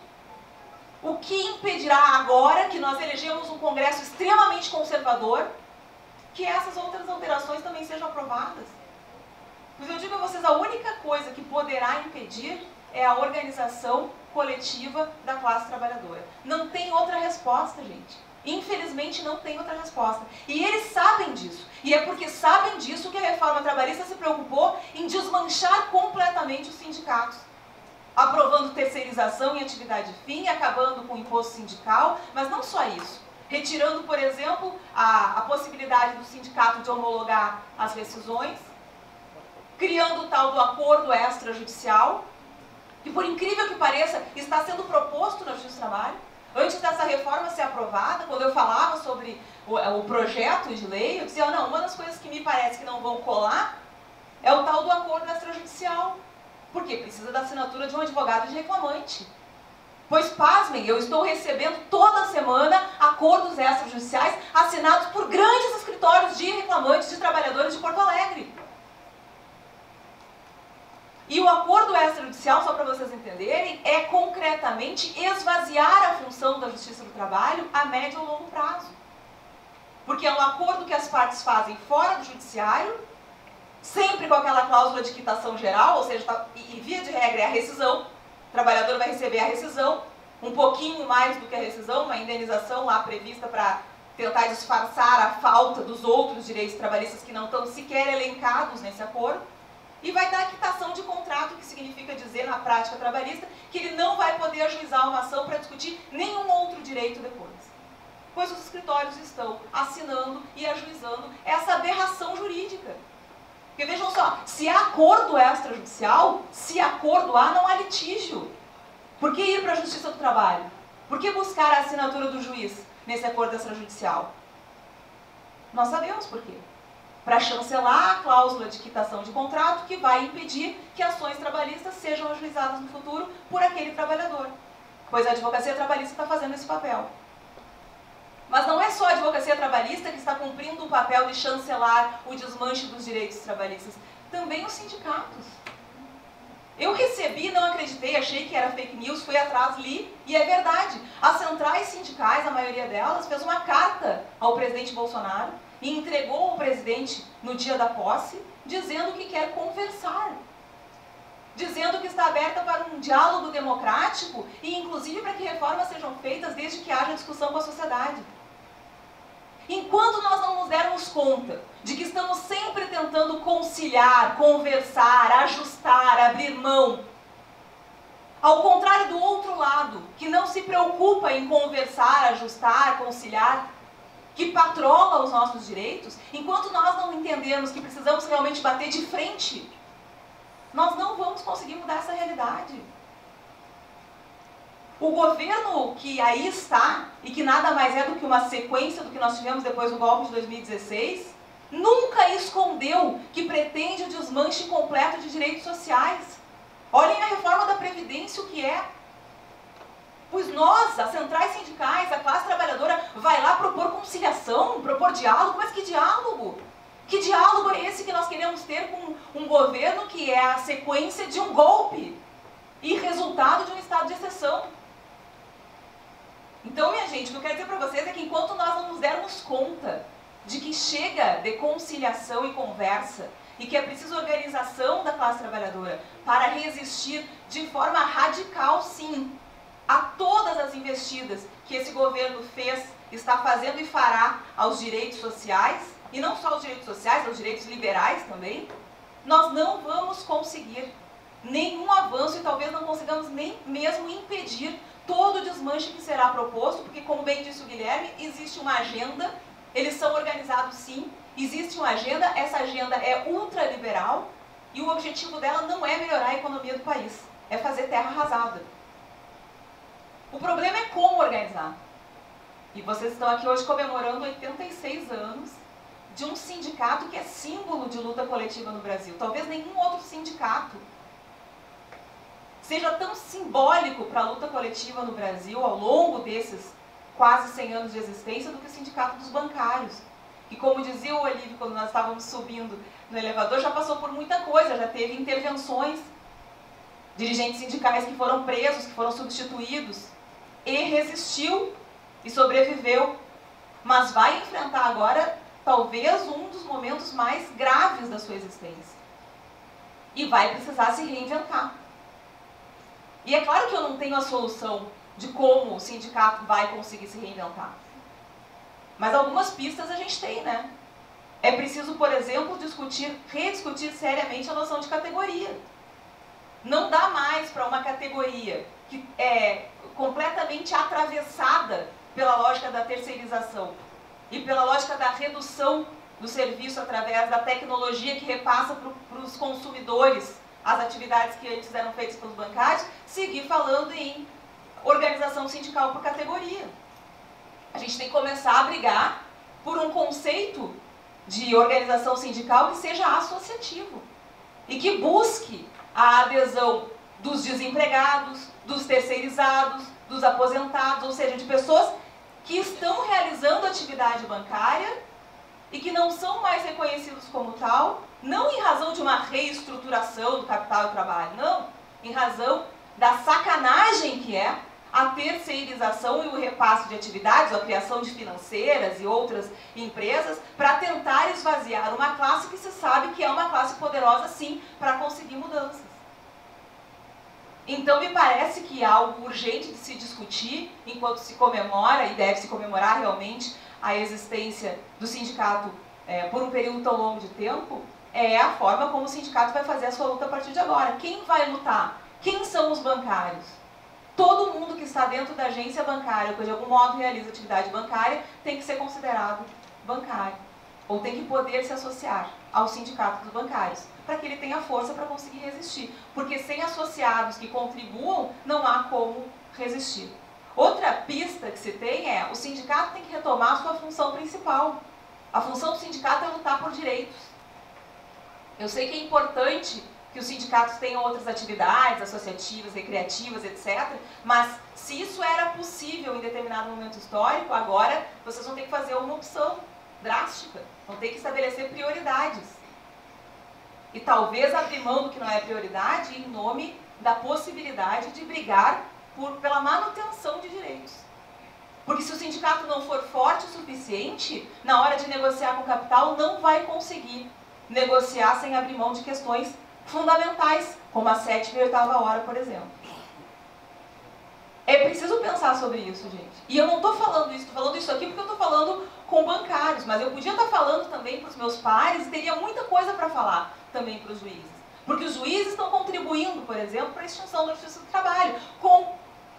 o que impedirá agora que nós elegemos um Congresso extremamente conservador, que essas outras alterações também sejam aprovadas? Mas eu digo a vocês, a única coisa que poderá impedir é a organização coletiva da classe trabalhadora. Não tem outra resposta, gente. Infelizmente não tem outra resposta. E eles sabem disso. E é porque sabem disso que a reforma trabalhista se preocupou em desmanchar completamente os sindicatos. Aprovando terceirização em atividade fim, acabando com o imposto sindical, mas não só isso. Retirando, por exemplo, a possibilidade do sindicato de homologar as rescisões, criando o tal do acordo extrajudicial, que, por incrível que pareça, está sendo proposto na Justiça do Trabalho. Antes dessa reforma ser aprovada, quando eu falava sobre o projeto de lei, eu dizia, não, uma das coisas que me parece que não vão colar é o tal do acordo extrajudicial. Por quê? Precisa da assinatura de um advogado de reclamante. Pois, pasmem, eu estou recebendo toda semana acordos extrajudiciais assinados por grandes escritórios de reclamantes de trabalhadores de Porto Alegre. E o acordo extrajudicial, só para vocês entenderem, é concretamente esvaziar a função da Justiça do Trabalho a médio ou longo prazo. Porque é um acordo que as partes fazem fora do judiciário, sempre com aquela cláusula de quitação geral, ou seja, e via de regra é a rescisão. O trabalhador vai receber a rescisão, um pouquinho mais do que a rescisão, uma indenização lá prevista para tentar disfarçar a falta dos outros direitos trabalhistas que não estão sequer elencados nesse acordo, e vai dar a quitação de contrato, que significa dizer, na prática trabalhista, que ele não vai poder ajuizar uma ação para discutir nenhum outro direito depois. Pois os escritórios estão assinando e ajuizando essa aberração jurídica. Porque vejam só, se há acordo extrajudicial, se acordo há, não há litígio. Por que ir para a Justiça do Trabalho? Por que buscar a assinatura do juiz nesse acordo extrajudicial? Nós sabemos por quê. Para chancelar a cláusula de quitação de contrato que vai impedir que ações trabalhistas sejam ajuizadas no futuro por aquele trabalhador. Pois a advocacia trabalhista está fazendo esse papel. Mas não é só a advocacia trabalhista que está cumprindo o papel de chancelar o desmanche dos direitos trabalhistas. Também os sindicatos. Eu recebi, não acreditei, achei que era fake news, fui atrás, li, e é verdade. As centrais sindicais, a maioria delas, fez uma carta ao presidente Bolsonaro e entregou ao presidente no dia da posse, dizendo que quer conversar. Dizendo que está aberta para um diálogo democrático e, inclusive, para que reformas sejam feitas desde que haja discussão com a sociedade. Enquanto nós não nos dermos conta de que estamos sempre tentando conciliar, conversar, ajustar, abrir mão, ao contrário do outro lado, que não se preocupa em conversar, ajustar, conciliar, que patrola os nossos direitos, enquanto nós não entendermos que precisamos realmente bater de frente, nós não vamos conseguir mudar essa realidade. O governo que aí está, e que nada mais é do que uma sequência do que nós tivemos depois do golpe de 2016, nunca escondeu que pretende o desmanche completo de direitos sociais. Olhem a reforma da Previdência, o que é. Pois nós, as centrais sindicais, a classe trabalhadora, vai lá propor conciliação, propor diálogo, mas que diálogo? Que diálogo é esse que nós queremos ter com um governo que é a sequência de um golpe e resultado de um estado de exceção? Então, minha gente, o que eu quero dizer para vocês é que enquanto nós não nos dermos conta de que chega de conciliação e conversa e que é preciso organização da classe trabalhadora para resistir de forma radical, sim, a todas as investidas que esse governo fez, está fazendo e fará aos direitos sociais, e não só aos direitos sociais, aos direitos liberais também, nós não vamos conseguir nenhum avanço e talvez não consigamos nem mesmo impedir todo o desmanche que será proposto, porque, como bem disse o Guilherme, existe uma agenda, eles são organizados sim, existe uma agenda, essa agenda é ultraliberal e o objetivo dela não é melhorar a economia do país, é fazer terra arrasada. O problema é como organizar. E vocês estão aqui hoje comemorando 86 anos de um sindicato que é símbolo de luta coletiva no Brasil. Talvez nenhum outro sindicato seja tão simbólico para a luta coletiva no Brasil ao longo desses quase 100 anos de existência do que o Sindicato dos Bancários. Que, como dizia o Olívio quando nós estávamos subindo no elevador, já passou por muita coisa, já teve intervenções, dirigentes sindicais que foram presos, que foram substituídos, e resistiu e sobreviveu, mas vai enfrentar agora talvez um dos momentos mais graves da sua existência. E vai precisar se reinventar. E é claro que eu não tenho a solução de como o sindicato vai conseguir se reinventar. Mas algumas pistas a gente tem, né? É preciso, por exemplo, rediscutir seriamente a noção de categoria. Não dá mais para uma categoria que é completamente atravessada pela lógica da terceirização e pela lógica da redução do serviço através da tecnologia que repassa para os consumidores as atividades que antes eram feitas pelos bancários, seguir falando em organização sindical por categoria. A gente tem que começar a brigar por um conceito de organização sindical que seja associativo e que busque a adesão dos desempregados, dos terceirizados, dos aposentados, ou seja, de pessoas que estão realizando atividade bancária e que não são mais reconhecidos como tal, não em razão de uma reestruturação do capital e trabalho, não, em razão da sacanagem que é a terceirização e o repasse de atividades, ou a criação de financeiras e outras empresas, para tentar esvaziar uma classe que se sabe que é uma classe poderosa, sim, para conseguir mudanças. Então, me parece que é algo urgente de se discutir, enquanto se comemora, e deve se comemorar realmente, a existência do sindicato por um período tão longo de tempo, é a forma como o sindicato vai fazer a sua luta a partir de agora. Quem vai lutar? Quem são os bancários? Todo mundo que está dentro da agência bancária, ou que de algum modo realiza atividade bancária, tem que ser considerado bancário. Ou tem que poder se associar ao sindicato dos bancários, para que ele tenha força para conseguir resistir. Porque sem associados que contribuam, não há como resistir. Outra pista que se tem é, o sindicato tem que retomar a sua função principal. A função do sindicato é lutar por direitos. Eu sei que é importante que os sindicatos tenham outras atividades associativas, recreativas, etc. Mas se isso era possível em determinado momento histórico, agora vocês vão ter que fazer uma opção drástica. Vão ter que estabelecer prioridades. E talvez abrir mão do que não é prioridade em nome da possibilidade de brigar pela manutenção de direitos. Porque se o sindicato não for forte o suficiente, na hora de negociar com o capital, não vai conseguir negociar sem abrir mão de questões fundamentais, como a 7ª e 8ª hora, por exemplo. É preciso pensar sobre isso, gente. E eu não estou falando isso, estou falando isso aqui porque eu estou falando com bancários, mas eu podia estar falando também para os meus pares e teria muita coisa para falar também para os juízes. Porque os juízes estão contribuindo, por exemplo, para a extinção da justiça do trabalho,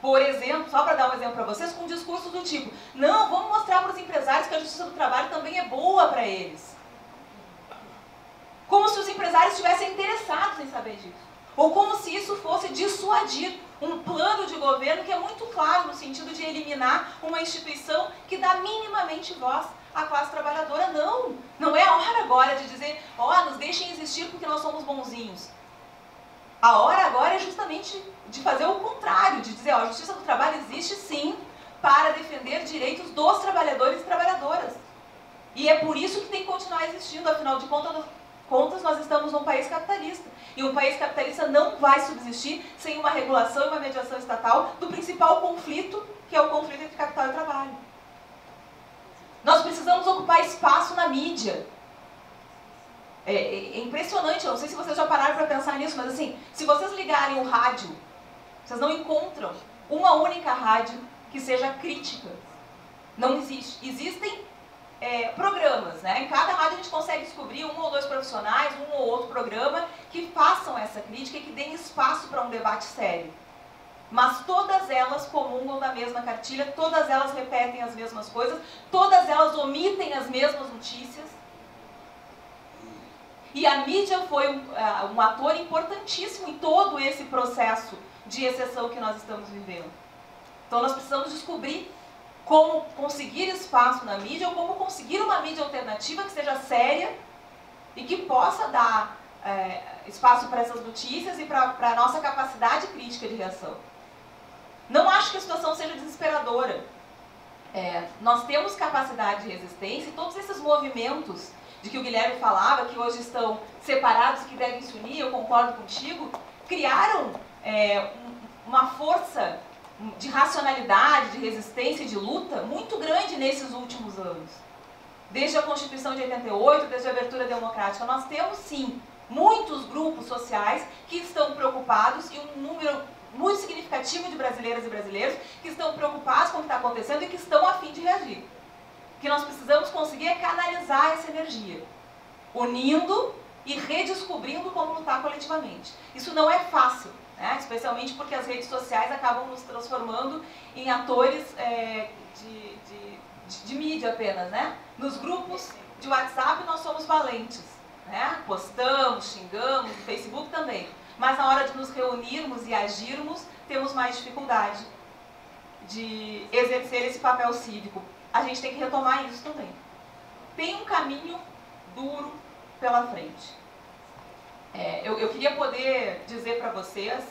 por exemplo, só para dar um exemplo para vocês, com discursos do tipo, não, vamos mostrar para os empresários que a justiça do trabalho também é boa para eles. Como se os empresários estivessem interessados em saber disso. Ou como se isso fosse dissuadir um plano de governo que é muito claro no sentido de eliminar uma instituição que dá minimamente voz à classe trabalhadora. Não, não é a hora agora de dizer, nos deixem existir porque nós somos bonzinhos. A hora agora é justamente de fazer o contrário, de dizer, a justiça do trabalho existe sim para defender direitos dos trabalhadores e trabalhadoras. E é por isso que tem que continuar existindo, afinal de contas, nós estamos num país capitalista. E um país capitalista não vai subsistir sem uma regulação e uma mediação estatal do principal conflito, que é o conflito entre capital e trabalho. Nós precisamos ocupar espaço na mídia. É impressionante, eu não sei se vocês já pararam para pensar nisso, mas assim, se vocês ligarem o rádio, vocês não encontram uma única rádio que seja crítica. Não existe. Existem programas, né? Em cada rádio a gente consegue descobrir 1 ou 2 profissionais, um ou outro programa que façam essa crítica e que deem espaço para um debate sério. Mas todas elas comungam da mesma cartilha, todas elas repetem as mesmas coisas, todas elas omitem as mesmas notícias. E a mídia foi um ator importantíssimo em todo esse processo de exceção que nós estamos vivendo. Então nós precisamos descobrir como conseguir espaço na mídia, ou como conseguir uma mídia alternativa que seja séria e que possa dar espaço para essas notícias e para a nossa capacidade crítica de reação. Não acho que a situação seja desesperadora. Nós temos capacidade de resistência e todos esses movimentos de que o Guilherme falava, que hoje estão separados e que devem se unir, eu concordo contigo, criaram uma força de racionalidade, de resistência e de luta muito grande nesses últimos anos. Desde a Constituição de 88, desde a abertura democrática, nós temos sim muitos grupos sociais que estão preocupados e um número muito significativo de brasileiras e brasileiros que estão preocupados com o que está acontecendo e que estão a fim de reagir. O que nós precisamos conseguir é canalizar essa energia, unindo e redescobrindo como lutar coletivamente. Isso não é fácil, né? Especialmente porque as redes sociais acabam nos transformando em atores de mídia apenas, né? Nos grupos de WhatsApp nós somos valentes, né? Postamos, xingamos, no Facebook também. Mas na hora de nos reunirmos e agirmos, temos mais dificuldade de exercer esse papel cívico. A gente tem que retomar isso também. Tem um caminho duro pela frente. Eu queria poder dizer para vocês,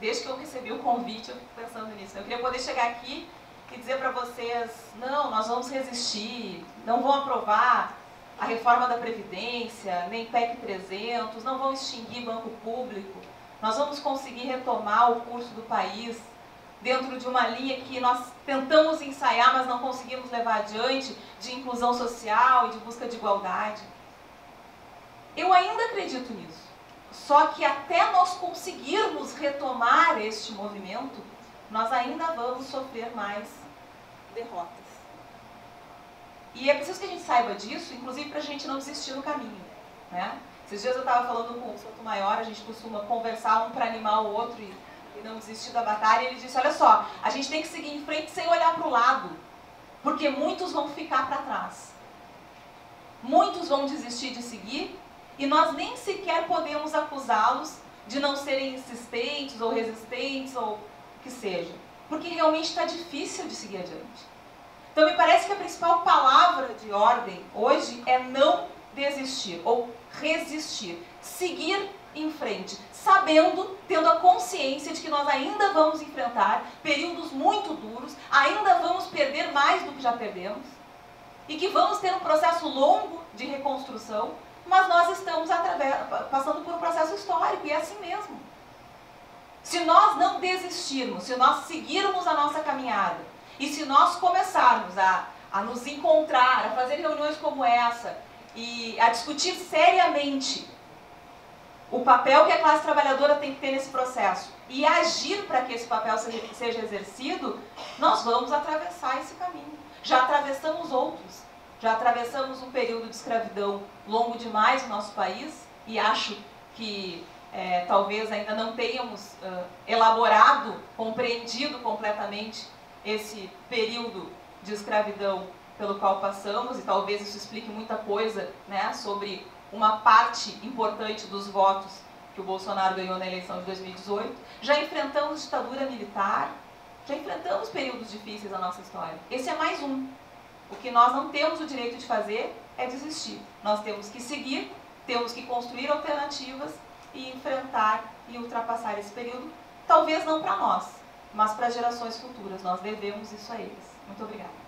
desde que eu recebi o convite, eu fico pensando nisso, eu queria poder chegar aqui e dizer para vocês, não, nós vamos resistir, não vão aprovar a reforma da Previdência, nem PEC 300, não vão extinguir banco público, nós vamos conseguir retomar o curso do país dentro de uma linha que nós tentamos ensaiar, mas não conseguimos levar adiante, de inclusão social e de busca de igualdade. Eu ainda acredito nisso, só que até nós conseguirmos retomar este movimento, nós ainda vamos sofrer mais derrotas. E é preciso que a gente saiba disso, inclusive para a gente não desistir no caminho, né? Esses dias eu estava falando com o Souto Maior, a gente costuma conversar um para animar o outro e não desistir da batalha, e ele disse, olha só, a gente tem que seguir em frente sem olhar para o lado, porque muitos vão ficar para trás. Muitos vão desistir de seguir e nós nem sequer podemos acusá-los de não serem insistentes ou resistentes ou o que seja, porque realmente está difícil de seguir adiante. Então me parece que a principal palavra de ordem hoje é não desistir ou resistir, seguir em frente, sabendo, tendo a consciência de que nós ainda vamos enfrentar períodos muito duros, ainda vamos perder mais do que já perdemos, e que vamos ter um processo longo de reconstrução, mas nós estamos passando por um processo histórico, e é assim mesmo. Se nós não desistirmos, se nós seguirmos a nossa caminhada, e se nós começarmos a nos encontrar, a fazer reuniões como essa, e a discutir seriamente o papel que a classe trabalhadora tem que ter nesse processo e agir para que esse papel seja exercido, nós vamos atravessar esse caminho. Já atravessamos outros, já atravessamos um período de escravidão longo demais no nosso país e acho que talvez ainda não tenhamos elaborado, compreendido completamente esse período de escravidão pelo qual passamos, e talvez isso explique muita coisa, né, sobre uma parte importante dos votos que o Bolsonaro ganhou na eleição de 2018. Já enfrentamos ditadura militar, já enfrentamos períodos difíceis na nossa história. Esse é mais um. O que nós não temos o direito de fazer é desistir. Nós temos que seguir, temos que construir alternativas e enfrentar e ultrapassar esse período, talvez não para nós, mas para gerações futuras. Nós devemos isso a eles. Muito obrigada.